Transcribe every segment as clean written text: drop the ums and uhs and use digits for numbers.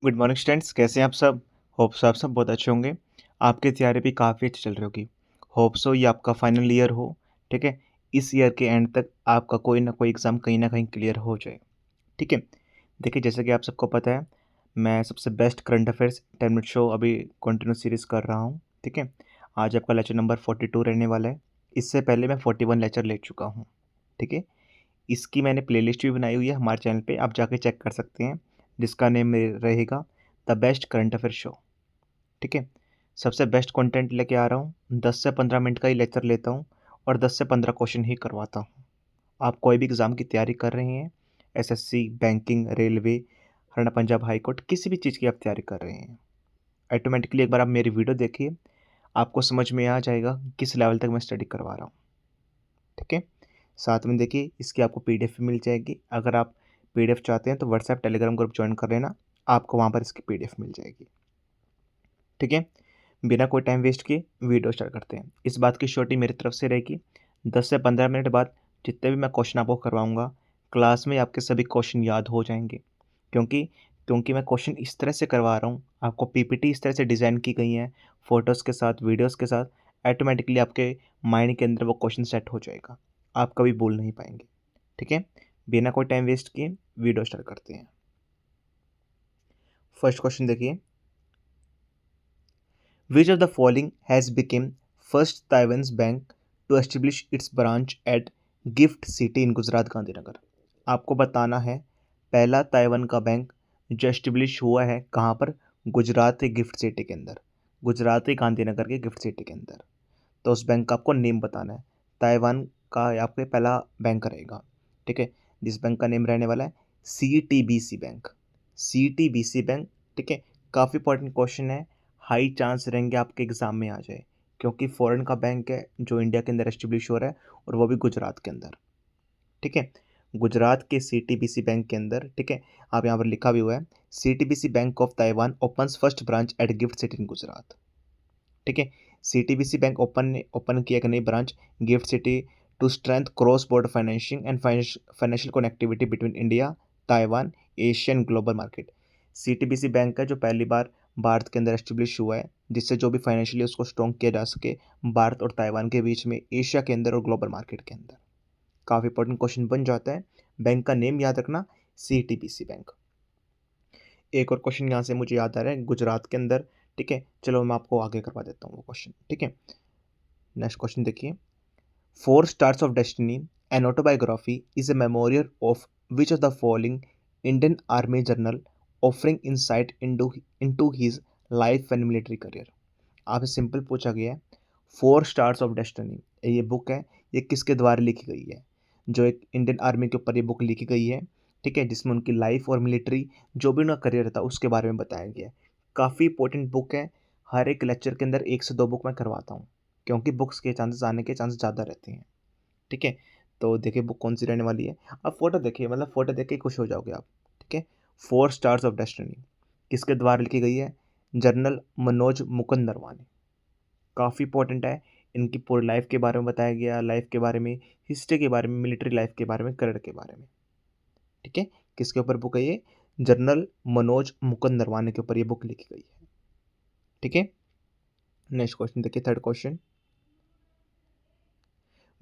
Good morning students, कैसे हैं आप सब। होप सो आप सब बहुत अच्छे होंगे। आपकी तैयारी भी काफ़ी अच्छी चल रही होगी। होप सो ये आपका फाइनल ईयर हो। ठीक है, इस ईयर के एंड तक आपका कोई ना कोई एग्ज़ाम कहीं ना कहीं क्लियर हो जाए। ठीक है, देखिए जैसे कि आप सबको पता है, मैं सबसे best current affairs 10 minute show अभी कंटिन्यू सीरीज़ कर रहा हूँ। ठीक है, आज आपका लेक्चर नंबर 42 रहने वाला है। इससे पहले मैं 41 लेक्चर ले चुका हूँ। ठीक है, इसकी मैंने प्लेलिस्ट भी बनाई हुई है हमारे चैनल पे, आप जाके चेक कर सकते हैं, जिसका नेम रहेगा the best current affair show. ठीक है, सबसे बेस्ट कंटेंट लेके आ रहा हूँ। 10 से 15 मिनट का ही लेक्चर लेता हूँ और 10 से 15 क्वेश्चन ही करवाता हूँ। आप कोई भी एग्ज़ाम की तैयारी कर रहे हैं, SSC, banking, railway, Haryana Punjab high court, किसी भी चीज़ की आप तैयारी कर रहे हैं, ऑटोमेटिकली एक बार आप मेरी वीडियो देखिए, आपको समझ में आ जाएगा किस लेवल तक मैं स्टडी करवा रहा हूँ। ठीक है, साथ में देखिए इसकी आपको पीडीएफ भी मिल जाएगी। अगर आप पीडीएफ चाहते हैं तो व्हाट्सएप टेलीग्राम ग्रुप ज्वाइन कर लेना, आपको वहाँ पर इसकी पीडीएफ मिल जाएगी। ठीक है, बिना कोई टाइम वेस्ट किए वीडियो स्टार्ट करते हैं। इस बात की श्योरिटी मेरी तरफ से रहेगी, 10 से 15 मिनट बाद जितने भी मैं क्वेश्चन आपको करवाऊँगा, क्लास में आपके सभी क्वेश्चन याद हो जाएंगे। क्योंकि क्योंकि मैं क्वेश्चन इस तरह से करवा रहा हूँ, आपको पीपीटी इस तरह से डिज़ाइन की गई है, फ़ोटोज़ के साथ, वीडियोज़ के साथ, ऑटोमेटिकली आपके माइंड के अंदर वो क्वेश्चन सेट हो जाएगा, आप कभी भूल नहीं पाएंगे। ठीक है, बिना कोई टाइम वेस्ट किए वीडियो स्टार्ट करते हैं। फर्स्ट क्वेश्चन देखिए, Which of the following has become first Taiwan's bank to establish its branch at gift city in Gujarat Gandhinagar. आपको बताना है पहला ताइवान का बैंक जो एस्टेब्लिश हुआ है कहाँ पर, गुजरात के गिफ्ट सिटी के अंदर, गुजरात के गांधीनगर के गिफ्ट सिटी के अंदर। तो उस बैंक का आपको नेम बताना है। ताइवान का आपके पहला बैंक रहेगा। ठीक है, जिस बैंक का नेम रहने वाला है CTBC बैंक, CTBC बैंक। ठीक है, काफ़ी इंपॉर्टेंट क्वेश्चन है, हाई चांस रहेंगे आपके एग्ज़ाम में आ जाए, क्योंकि फॉरेन का बैंक है जो इंडिया के अंदर एस्टेब्लिश हो रहा है और वो भी गुजरात के अंदर। ठीक है, गुजरात के CTBC बैंक के अंदर। ठीक है, आप यहाँ पर लिखा भी हुआ है, CTBC bank of Taiwan opens first branch at gift city in Gujarat. ठीक है, CTBC बैंक ओपन किया एक नई branch gift city to strength cross border financing and financial connectivity between India, Taiwan, Asian global market. CTBC bank है जो पहली बार भारत के अंदर एस्टेब्लिश हुआ है, जिससे जो भी फाइनेंशियली उसको स्ट्रॉन्ग किया जा सके भारत और ताइवान के बीच में, एशिया के अंदर और ग्लोबल मार्केट के अंदर। काफ़ी इंपॉर्टेंट क्वेश्चन बन जाता है। बैंक का नेम याद रखना, CTBC बैंक। एक और क्वेश्चन यहाँ से मुझे याद आ रहा है गुजरात के अंदर। ठीक है, चलो मैं आपको आगे करवा देता हूँ वो क्वेश्चन। ठीक है, नेक्स्ट क्वेश्चन देखिए, 4 stars of destiny an autobiography is a memorial of which of the following Indian army general offering insight into his life and military career. आपसे सिंपल पूछा गया है, 4 स्टार्स ऑफ डेस्टिनी ये book है, ये किसके द्वारा लिखी गई है, जो एक इंडियन आर्मी के ऊपर ये बुक लिखी गई है। ठीक है, जिसमें उनकी लाइफ और मिलिट्री जो भी उनका करियर था उसके बारे में बताया गया है। काफ़ी इंपॉर्टेंट बुक है, हर एक लेक्चर के अंदर 1 से 2 बुक मैं करवाता हूँ, क्योंकि बुक्स के चांसेस आने के चांसेस ज़्यादा रहते हैं। ठीक है, तो देखिए बुक कौन सी रहने वाली है। अब फोटो देखिए, मतलब फोटो देख के खुश हो जाओगे आप। ठीक है, 4 स्टार्स ऑफ डेस्टिनी किसके द्वारा लिखी गई है, जनरल मनोज मुकुंद नरवाने। काफ़ी इंपॉर्टेंट है, इनकी पूरी लाइफ के बारे में बताया गया, लाइफ के बारे में, हिस्ट्री के बारे में, मिलिट्री लाइफ के बारे में, करियर के बारे में। ठीक है, किसके ऊपर बुक है ये, जनरल मनोज मुकुंद नरवाने के ऊपर ये बुक लिखी गई है। ठीक है, नेक्स्ट क्वेश्चन देखिए, third question,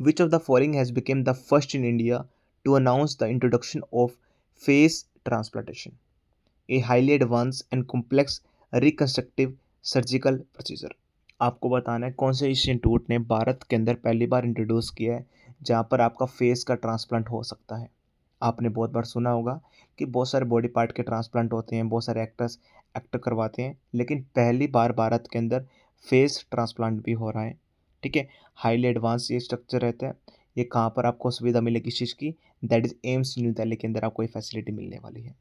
Which of the following has become the first in India to announce the introduction of face transplantation, a highly advanced and complex reconstructive surgical procedure? आपको बताना है कौन से इंस्टीट्यूट ने भारत के अंदर पहली बार इंट्रोड्यूस किया है जहाँ पर आपका फेस का ट्रांसप्लांट हो सकता है। आपने बहुत बार सुना होगा कि बहुत सारे बॉडी पार्ट के ट्रांसप्लांट होते हैं, बहुत सारे एक्टर्स एक्ट करवाते हैं, लेकिन पहली बार भारत के अंदर फेस ट्रांसप्लांट भी हो रहा है। ठीक है, हाईली एडवांस ये स्ट्रक्चर रहता है। ये कहाँ पर आपको सुविधा मिलेगी इस चीज़ की, that is AIIMS new Delhi के अंदर आपको ये फैसिलिटी मिलने वाली है।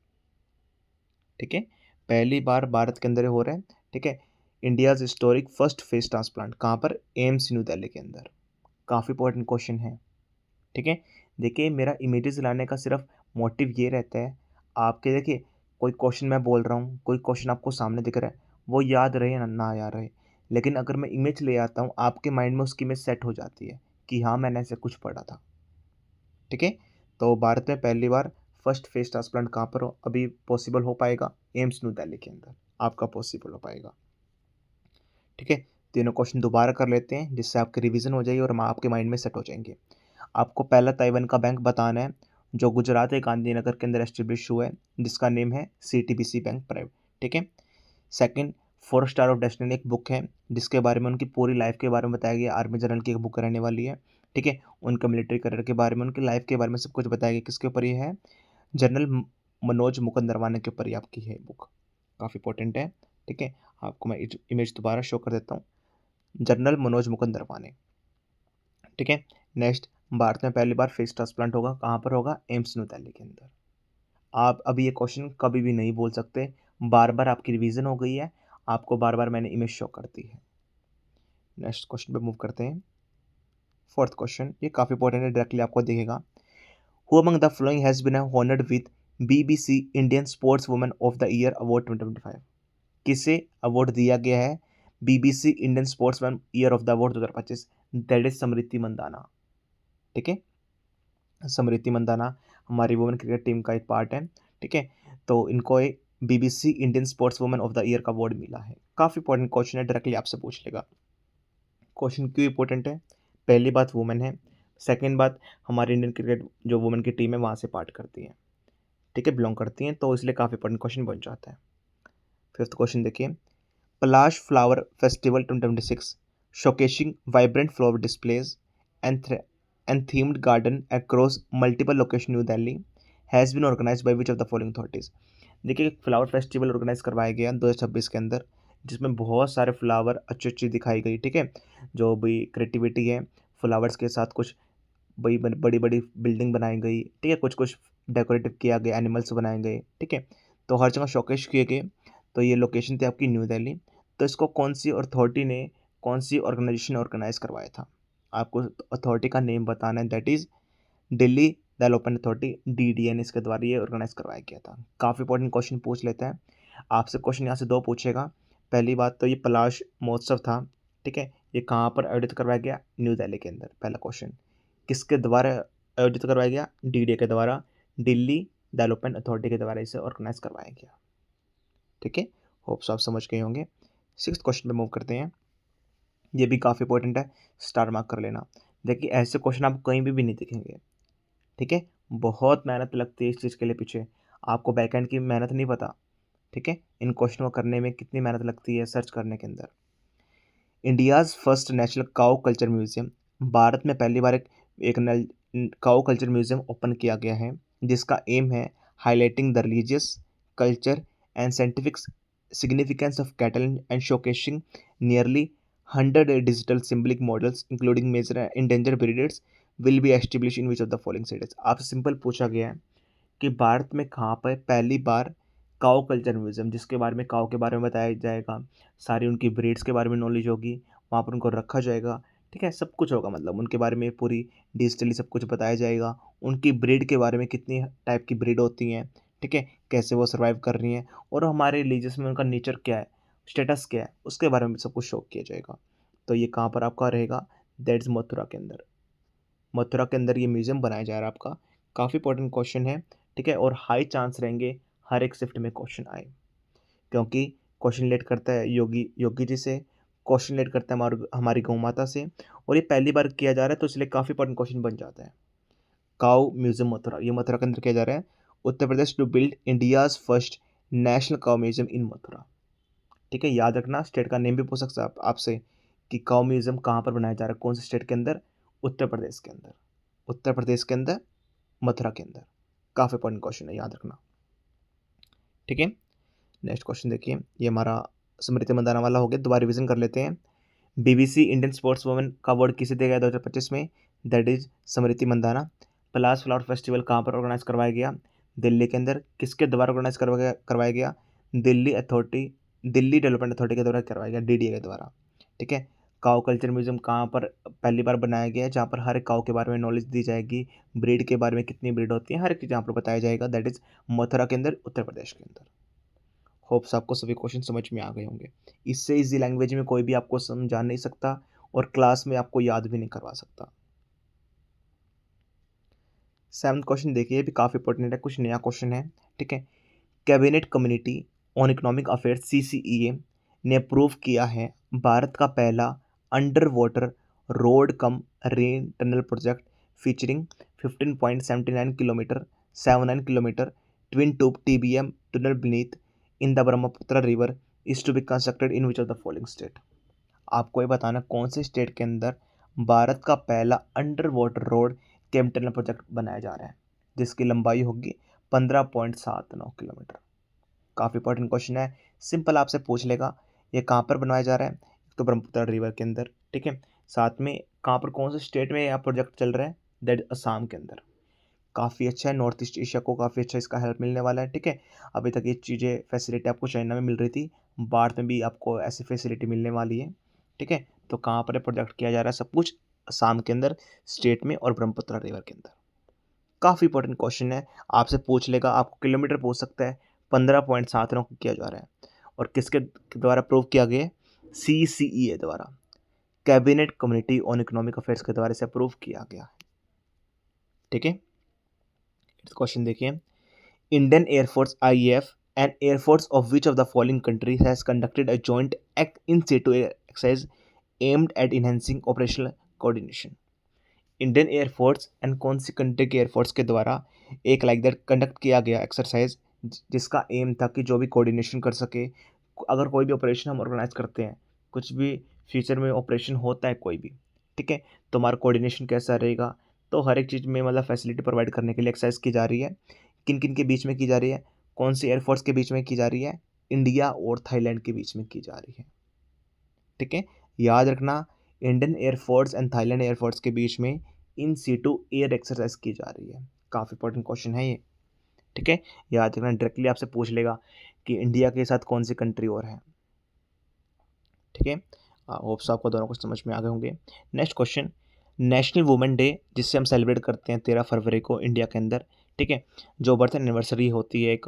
ठीक है, पहली बार भारत के अंदर हो रहा है। ठीक है, India's historic first face transplant कहाँ पर, एम्स न्यू दिल्ली के अंदर। काफ़ी इंपॉर्टेंट क्वेश्चन है। ठीक है, देखिए मेरा इमेजेस लाने का सिर्फ मोटिव ये रहता है, आपके देखिए कोई क्वेश्चन मैं बोल रहा हूँ, कोई क्वेश्चन आपको सामने दिख रहा है, वो याद रहे ना ना याद रहे, लेकिन अगर मैं इमेज ले आता हूँ आपके माइंड में उसकी इमेज सेट हो जाती है कि हाँ मैंने ऐसे कुछ पढ़ा था। ठीक है, तो भारत में पहली बार फर्स्ट फेस ट्रांसप्लांट कहाँ पर अभी पॉसिबल हो पाएगा, एम्स न्यू दिल्ली के अंदर आपका पॉसिबल हो पाएगा। ठीक है, तीनों क्वेश्चन दोबारा कर लेते हैं जिससे आपकी रिवीजन हो जाएगी और हम आपके माइंड में सेट हो जाएंगे। आपको पहला ताइवान का बैंक बताना है जो गुजरात के गांधीनगर के अंदर एस्टेब्लिश हुआ है, जिसका नेम है सीटीबीसी बैंक प्राइवेट। ठीक है। सेकंड, 4 स्टार ऑफ डेस्टिनी एक बुक है जिसके बारे में उनकी पूरी लाइफ के बारे में बताया गया। आर्मी जनरल की एक बुक रहने वाली है। ठीक है, उनका मिलिट्री करियर के बारे में, उनकी लाइफ के बारे में सब कुछ बताया गया। किसके ऊपर ये है? जनरल मनोज मुकुंद नरवाने के ऊपर ये आपकी है बुक, काफ़ी इंपॉर्टेंट है। ठीक है, आपको मैं इमेज दोबारा शो कर देता हूँ। जनरल मनोज मुकुंद नरवाने। ठीक है। नेक्स्ट, भारत में पहली बार फेस ट्रांसप्लांट होगा, कहाँ पर होगा? एम्स न्यू दिल्ली के अंदर। आप अभी ये क्वेश्चन कभी भी नहीं बोल सकते, बार बार आपकी रिवीजन हो गई है, आपको बार बार मैंने इमेज शो कर दी है। नेक्स्ट क्वेश्चन पे मूव करते हैं। फोर्थ क्वेश्चन, ये काफ़ी इंपॉर्टेंट है, डायरेक्टली आपको दिखेगा। Who among the following has been honoured with BBC Indian sports woman of the year award 2025? किसे अवार्ड दिया गया है BBC Indian sports woman year of the award 2025? That is Smriti Mandhana. ठीक है, स्मृति मंदाना हमारी वुमेन क्रिकेट टीम का एक पार्ट है। ठीक है, तो इनको एक BBC Indian sports woman of the year का अवार्ड मिला है। काफ़ी इंपॉर्टेंट क्वेश्चन है, डायरेक्टली आपसे पूछ लेगा। क्वेश्चन क्यों इंपॉर्टेंट है? पहली बात वुमेन है, सेकंड बात हमारी इंडियन क्रिकेट जो वुमेन की टीम है वहाँ से पार्ट करती है। ठीक है, बिलोंग करती हैं, तो इसलिए काफ़ी इंपॉर्टेंट क्वेश्चन बन जाता है। फिफ्थ क्वेश्चन देखिए, पलाश flower festival 2026 showcasing vibrant flower displays and themed garden across multiple locations New Delhi has been organized by which of the following authorities? देखिए, फ्लावर फेस्टिवल ऑर्गेनाइज करवाया गया 2026 के अंदर, जिसमें बहुत सारे फ्लावर अच्छी अच्छी दिखाई गई। ठीक है, जो भी क्रिएटिविटी है फ्लावर्स के साथ, कुछ बड़ी बड़ी बड़ी बिल्डिंग बनाई गई। ठीक है, कुछ कुछ डेकोरेटिव किया गया, एनिमल्स बनाए गए। ठीक है, तो हर जगह शोकेश किए गए। तो ये लोकेशन थी आपकी न्यू दिल्ली। तो इसको कौन सी अथॉरिटी ने, कौन सी ऑर्गेनाइजेशन ने ऑर्गेनाइज करवाया था? आपको अथॉरिटी का नेम बताना है, that is Delhi development authority, DDN, इसके द्वारा ये ऑर्गेनाइज करवाया गया था। काफ़ी इंपॉर्टेंट क्वेश्चन पूछ लेते हैं आपसे। क्वेश्चन यहाँ से दो पूछेगा। पहली बात तो ये पलाश महोत्सव था, ठीक है, ये कहाँ पर आयोजित करवाया गया? न्यू दिल्ली के अंदर। पहला क्वेश्चन, किसके द्वारा आयोजित करवाया गया? DDA के द्वारा, दिल्ली डेवलपमेंट अथॉरिटी के द्वारा इसे ऑर्गेनाइज करवाया गया। ठीक है, होप्स आप समझ गए होंगे। सिक्स्थ क्वेश्चन पे मूव करते हैं। ये भी काफ़ी इंपॉर्टेंट है, स्टार मार्क कर लेना। देखिए, ऐसे क्वेश्चन आपको कहीं भी नहीं दिखेंगे। ठीक है, बहुत मेहनत लगती है इस चीज़ के लिए पीछे, आपको बैकएंड की मेहनत नहीं पता। ठीक है, इन क्वेश्चन को करने में कितनी मेहनत लगती है सर्च करने के अंदर। India's first national cow culture museum, Bharat में पहली बार एक काउ कल्चर म्यूजियम ओपन किया गया है, जिसका एम है highlighting the religious culture and scientific significance of cattle and showcasing nearly 100 digital symbolic models including major endangered breeds will be established in which of the following cities? आपसे simple पूछा गया है कि भारत में कहाँ पर पहली बार काऊ कल्चर म्यूजियम, जिसके बारे में काऊ के बारे में बताया जाएगा, सारी उनकी ब्रीड्स के बारे में नॉलेज होगी, वहाँ पर उनको रखा जाएगा। ठीक है, सब कुछ होगा, मतलब उनके बारे में पूरी डिजिटली सब कुछ बताया जाएगा। उनकी ब्रीड के बारे में, कितनी टाइप की ब्रीड होती हैं, ठीक है, कैसे वो सर्वाइव कर रही हैं, और हमारे रिलीजियस में उनका नेचर क्या है, स्टेटस क्या है, उसके बारे में सब कुछ शो किया जाएगा। तो ये कहाँ पर आपका रहेगा? दैट इज़ मथुरा के अंदर। मथुरा के अंदर ये म्यूज़ियम बनाया जा रहा है आपका। काफ़ी इंपॉर्टेंट क्वेश्चन है। ठीक है, और हाई चांस रहेंगे हर एक शिफ्ट में क्वेश्चन आए, क्योंकि क्वेश्चन लेट करता है योगी योगी जी से, क्वेश्चन लेट करता है हमारी गौ माता से, और ये पहली बार किया जा रहा है, तो इसलिए काफ़ी इंपॉर्टेंट क्वेश्चन बन जाता है। काउ म्यूजियम मथुरा, ये मथुरा के अंदर किया जा रहा है। Uttar Pradesh to build India's first national cow museum in Mathura. ठीक है, याद रखना, स्टेट का नेम भी पूछ सकता है आपसे कि काउ म्यूजियम कहाँ पर बनाया जा रहा है, कौन से स्टेट के अंदर? उत्तर प्रदेश के अंदर। उत्तर प्रदेश के अंदर, मथुरा के अंदर। काफ़ी इंपॉर्टेंट क्वेश्चन है, याद रखना। ठीक है, नेक्स्ट क्वेश्चन देखिए, ये हमारा स्मृति मंदाना वाला हो गया, दोबारा रिवीजन कर लेते हैं। बीबीसी इंडियन स्पोर्ट्स वुमेन का अवार्ड किसे दिया गया 2025 में? That is Smriti Mandhana. Palash flower festival कहाँ पर ऑर्गेनाइज करवाया गया? दिल्ली के अंदर। किसके द्वारा ऑर्गेनाइज करवाया गया? Delhi authority, Delhi development authority के द्वारा करवाया गया, DDA के द्वारा। ठीक है, काऊ कल्चर म्यूजियम कहाँ पर पहली बार बनाया गया है? जहाँ पर हर एक काऊ के बारे में नॉलेज दी जाएगी, ब्रीड के बारे में, कितनी ब्रीड होती है, हर एक चीज़ यहाँ पर बताया जाएगा। दैट इज मथुरा के अंदर, उत्तर प्रदेश के अंदर। होप्स आपको सभी क्वेश्चन समझ में आ गए होंगे। इससे इजी लैंग्वेज में कोई भी आपको समझा नहीं सकता, और क्लास में आपको याद भी नहीं करवा सकता। सेवंथ क्वेश्चन देखिए, भी काफ़ी इंपॉर्टेंट है, कुछ नया क्वेश्चन है। ठीक है, cabinet community on economic affairs CCEA ने अप्रूव किया है भारत का पहला under water road cum rail tunnel project featuring 15.79 kilometre 79 kilometre twin tube TBM tunnel beneath in the Brahmaputra river is to be constructed in which of the following state. आपको ये बताना कौन से स्टेट के अंदर भारत का पहला अंडर वाटर रोड केम tunnel project बनाया जा रहा है जिसकी लंबाई होगी 15.79 किलोमीटर। काफ़ी इंपॉर्टेंट क्वेश्चन है, सिंपल आपसे पूछ लेगा ये कहाँ पर बनवाया जा रहा है, तो ब्रह्मपुत्र रिवर के अंदर, ठीक है। साथ में कहाँ पर कौन से स्टेट में यह प्रोजेक्ट चल रहा है, दैट असम के अंदर। काफ़ी अच्छा है, नॉर्थ ईस्ट एशिया को काफ़ी अच्छा इसका हेल्प मिलने वाला है, ठीक है। अभी तक ये चीज़ें फैसिलिटी आपको चाइना में मिल रही थी, भारत में भी आपको ऐसी फैसिलिटी मिलने वाली है, ठीक है। तो कहाँ पर प्रोजेक्ट किया जा रहा है, सब कुछ असम के अंदर स्टेट में और ब्रह्मपुत्र रिवर के अंदर। काफ़ी इंपॉर्टेंट क्वेश्चन है, आपसे पूछ लेगा, आपको किलोमीटर पूछ सकता है। 15.79 किया जा रहा है और किसके द्वारा अप्रूव किया गया, CCEA द्वारा, cabinet community on economic affairs के द्वारा से अप्रूव किया गया है, ठीक है। क्वेश्चन देखिए, Indian air force IAF and air force of which of the following countries has conducted a joint act in Situ exercise aimed at enhancing operational coordination. Indian air force and कौन सी कंट्री के एयरफोर्स के द्वारा एक लाइक दैट कंडक्ट किया गया exercise जिसका M था कि जो भी कोऑर्डिनेशन कर सके, अगर कोई भी ऑपरेशन हम ऑर्गेनाइज करते हैं, कुछ भी फ्यूचर में ऑपरेशन होता है कोई भी, ठीक है, तो हमारा कोऑर्डिनेशन कैसा रहेगा, तो हर एक चीज़ में मतलब फैसिलिटी प्रोवाइड करने के लिए एक्सरसाइज की जा रही है। किन किन के बीच में की जा रही है, कौन सी एयरफोर्स के बीच में की जा रही है, इंडिया और थाईलैंड के बीच में की जा रही है, ठीक है। याद रखना, Indian air force and Thailand air force के बीच में इन सीटू एयर एक्सरसाइज की जा रही है। काफ़ी इंपॉर्टेंट क्वेश्चन है ये, ठीक है। याद रखना, डायरेक्टली आपसे पूछ लेगा कि इंडिया के साथ कौन सी कंट्री और है, ठीक है। होप्स आपको दोनों कुछ समझ में आ गए होंगे। Next question, national women day जिससे हम सेलिब्रेट करते हैं 13 फरवरी को इंडिया के अंदर, ठीक है, जो बर्थ एनिवर्सरी होती है एक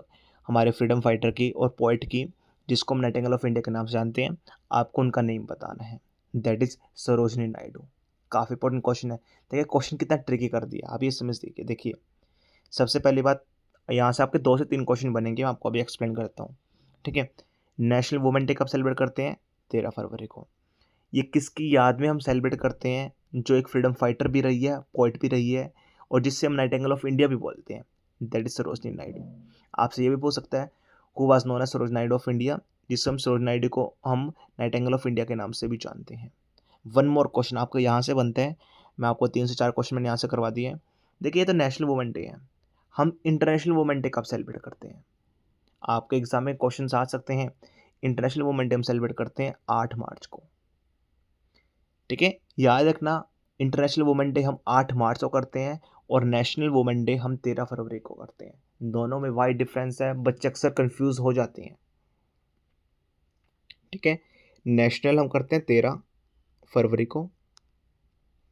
हमारे फ्रीडम फाइटर की और पोइट की, जिसको हम नाइटिंगेल ऑफ इंडिया के नाम से जानते हैं, आपको उनका नेम बताना है, दैट इज सरोजनी नायडू। काफ़ी इंपॉर्टेंट क्वेश्चन है, देखिए क्वेश्चन कितना ट्रिकी कर दिया, आप ये समझ लीजिए। देखिए सबसे पहली बात, यहाँ से आपके 2 से 3 क्वेश्चन बनेंगे, मैं आपको अभी एक्सप्लेन करता हूँ, ठीक है। नेशनल वुमेन डे कब सेलिब्रेट करते हैं, 13 फरवरी को। ये किसकी याद में हम सेलिब्रेट करते हैं, जो एक फ्रीडम फाइटर भी रही है, पोइट भी रही है, और जिससे हम नाइटिंगेल ऑफ इंडिया भी बोलते हैं, दैट इज सरोजनी नायडू। आपसे ये भी पूछ सकता है, who was known as Saroj Naidu of India, जिससे हम सरोज नायडू को हम नाइटिंगेल ऑफ इंडिया के नाम से भी जानते हैं। वन मोर क्वेश्चन आपको यहाँ से बनते हैं, मैं आपको 3 से 4 क्वेश्चन मैंने यहाँ से करवा दिए हैं। देखिए ये तो नेशनल वुमेन डे है, हम इंटरनेशनल वुमेन डे कब सेलिब्रेट करते हैं, आपके एग्जाम में क्वेश्चन आ सकते हैं। इंटरनेशनल वुमेन डे हम सेलिब्रेट करते हैं 8 मार्च को, ठीक है। याद रखना, इंटरनेशनल वुमेन डे हम 8 मार्च को करते हैं और नेशनल वुमेन डे हम 13 फरवरी को करते हैं। दोनों में वाइड डिफरेंस है, बच्चे अक्सर कंफ्यूज हो जाते हैं, ठीक है। नेशनल हम करते हैं 13 फरवरी को,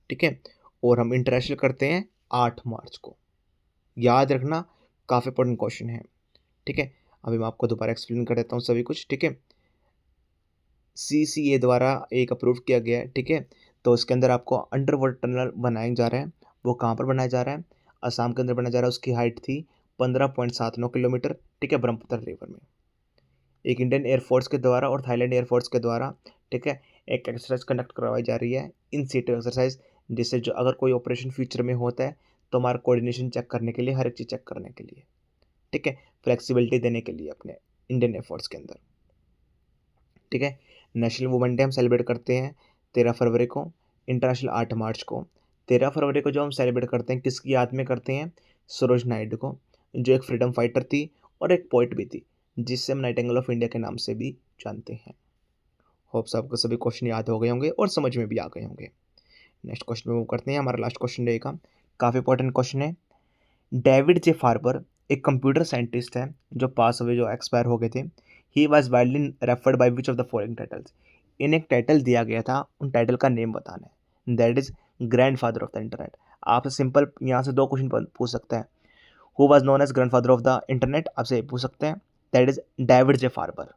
ठीक है, और हम इंटरनेशनल करते हैं 8 मार्च को। याद रखना, काफ़ी इंपॉर्टेंट क्वेश्चन है, ठीक है। अभी मैं आपको दोबारा एक्सप्लेन कर देता हूँ सभी कुछ, ठीक है। CCA द्वारा एक अप्रूव किया गया है, ठीक है। तो उसके अंदर आपको अंडर वाटर टनल बनाया जा रहा है, वो कहाँ पर बनाया जा रहा है, असम के अंदर बनाया जा रहा है। उसकी हाइट थी 15.79 किलोमीटर, ठीक है, ब्रह्मपुत्र रिवर में। एक इंडियन एयरफोर्स के द्वारा और थाईलैंड एयरफोर्स के द्वारा, ठीक है, एक एक्सरसाइज कंडक्ट करवाई जा रही है इन सीटू एक्सरसाइज, जिससे जो अगर कोई ऑपरेशन फ्यूचर में होता है तो हमारा कोऑर्डिनेशन चेक करने के लिए, हर एक चीज़ चेक करने के लिए, ठीक है, फ्लेक्सिबिलिटी देने के लिए अपने इंडियन एयरफोर्स के अंदर, ठीक है। नेशनल वुमेन डे हम सेलिब्रेट करते हैं 13 फरवरी को, इंटरनेशनल 8 मार्च को। 13 फरवरी को जो हम सेलिब्रेट करते हैं, किसकी याद में करते हैं, सरोज नायडू को, जो एक फ्रीडम फाइटर थी और एक पोइट भी थी, जिससे हम नाइटिंगेल ऑफ इंडिया के नाम से भी जानते हैं। होप्स आपको सभी क्वेश्चन याद हो गए होंगे और समझ में भी आ गए होंगे। नेक्स्ट क्वेश्चन में मूव करते हैं, हमारा लास्ट क्वेश्चन रहेगा, काफ़ी इंपॉर्टेंट क्वेश्चन है। डेविड जे फार्बर एक कंप्यूटर साइंटिस्ट है जो पास हुए, जो एक्सपायर हो गए थे। He was widely referred by which of the following titles. इन्हें एक टाइटल दिया गया था, उन टाइटल का नेम बताना है, that is grandfather of the internet. आपसे सिंपल यहाँ से 2 क्वेश्चन पूछ सकता है, who was known as grandfather of the internet, आपसे पूछ सकते हैं, that is David J Farber.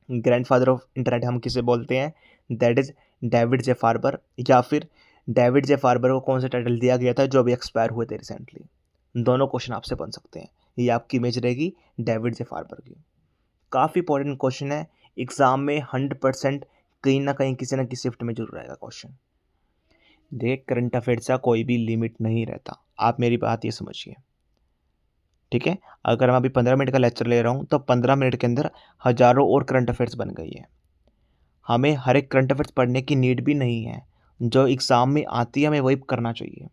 Grandfather of internet हम किसे बोलते हैं, that is David J Farber. या फिर डेविड जे फार्बर को कौन सा टाइटल दिया गया था जो अभी एक्सपायर हुए थे रिसेंटली। दोनों क्वेश्चन आपसे बन सकते हैं, ये आपकी इमेज रहेगी डेविड जे फार्बर की, काफ़ी इंपॉर्टेंट क्वेश्चन है, एग्ज़ाम में 100% कहीं ना कहीं किसी न किसी शिफ्ट में जरूर आएगा क्वेश्चन। देखिए, करंट अफेयर्स का कोई भी लिमिट नहीं रहता, आप मेरी बात ये समझिए, ठीक है। अगर मैं अभी 15 मिनट का लेक्चर ले रहा हूँ तो 15 मिनट के अंदर हज़ारों और करंट अफेयर्स बन गई है। हमें हर एक करंट अफेयर्स पढ़ने की नीड भी नहीं है, जो एग्ज़ाम में आती है हमें वही करना चाहिए।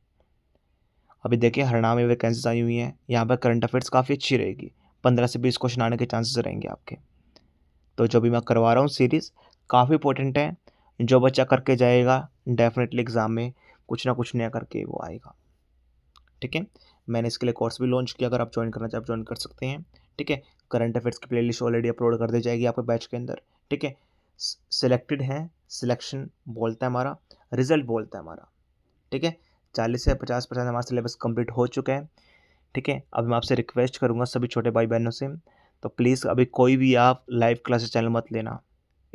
अभी देखिए, हरियाणा में वैकेंसीज आई हुई हैं, यहाँ पर करंट अफेयर्स काफ़ी अच्छी रहेगी, 15 से 20 क्वेश्चन आने के चांसेस रहेंगे आपके। तो जो भी मैं करवा रहा हूँ सीरीज़ काफ़ी इंपॉर्टेंट है, जो बच्चा करके जाएगा डेफिनेटली एग्ज़ाम में कुछ ना कुछ नया करके वो आएगा, ठीक है। मैंने इसके लिए कोर्स भी लॉन्च किया, अगर आप ज्वाइन करना चाहें आप ज्वाइन कर सकते हैं, ठीक है। करंट अफेयर्स की प्लेलिस्ट ऑलरेडी अपलोड कर दी जाएगी आपके बैच के अंदर, ठीक है। सिलेक्टेड हैं, सिलेक्शन बोलता है हमारा, रिजल्ट बोलता है हमारा, ठीक है। 40 से 50% हमारा सिलेबस कंप्लीट हो चुका है, ठीक है। अब मैं आपसे रिक्वेस्ट करूंगा सभी छोटे भाई बहनों से, तो प्लीज़ अभी कोई भी आप लाइव क्लासेस चैनल मत लेना,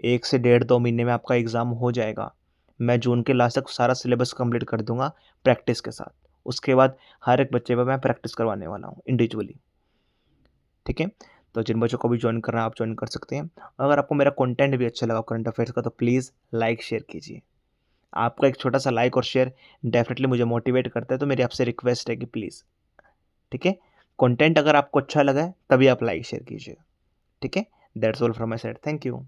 1 से 1.5-2 महीने में आपका एग्ज़ाम हो जाएगा। मैं जून के लास्ट तक सारा सिलेबस कंप्लीट कर दूंगा प्रैक्टिस के साथ, उसके बाद हर एक बच्चे पर मैं प्रैक्टिस करवाने वाला हूँ इंडिविजुअली, ठीक है। तो जिन बच्चों को भी ज्वाइन करना है आप ज्वाइन कर सकते हैं। अगर आपको मेरा कंटेंट भी अच्छा लगा करंट अफेयर्स का तो प्लीज़ लाइक शेयर कीजिए, आपका एक छोटा सा लाइक और शेयर डेफिनेटली मुझे मोटिवेट करता है, तो मेरी आपसे रिक्वेस्ट है कि प्लीज़, ठीक है, कंटेंट अगर आपको अच्छा लगा है तभी आप लाइक शेयर कीजिए, ठीक है। That's all from my side, thank you.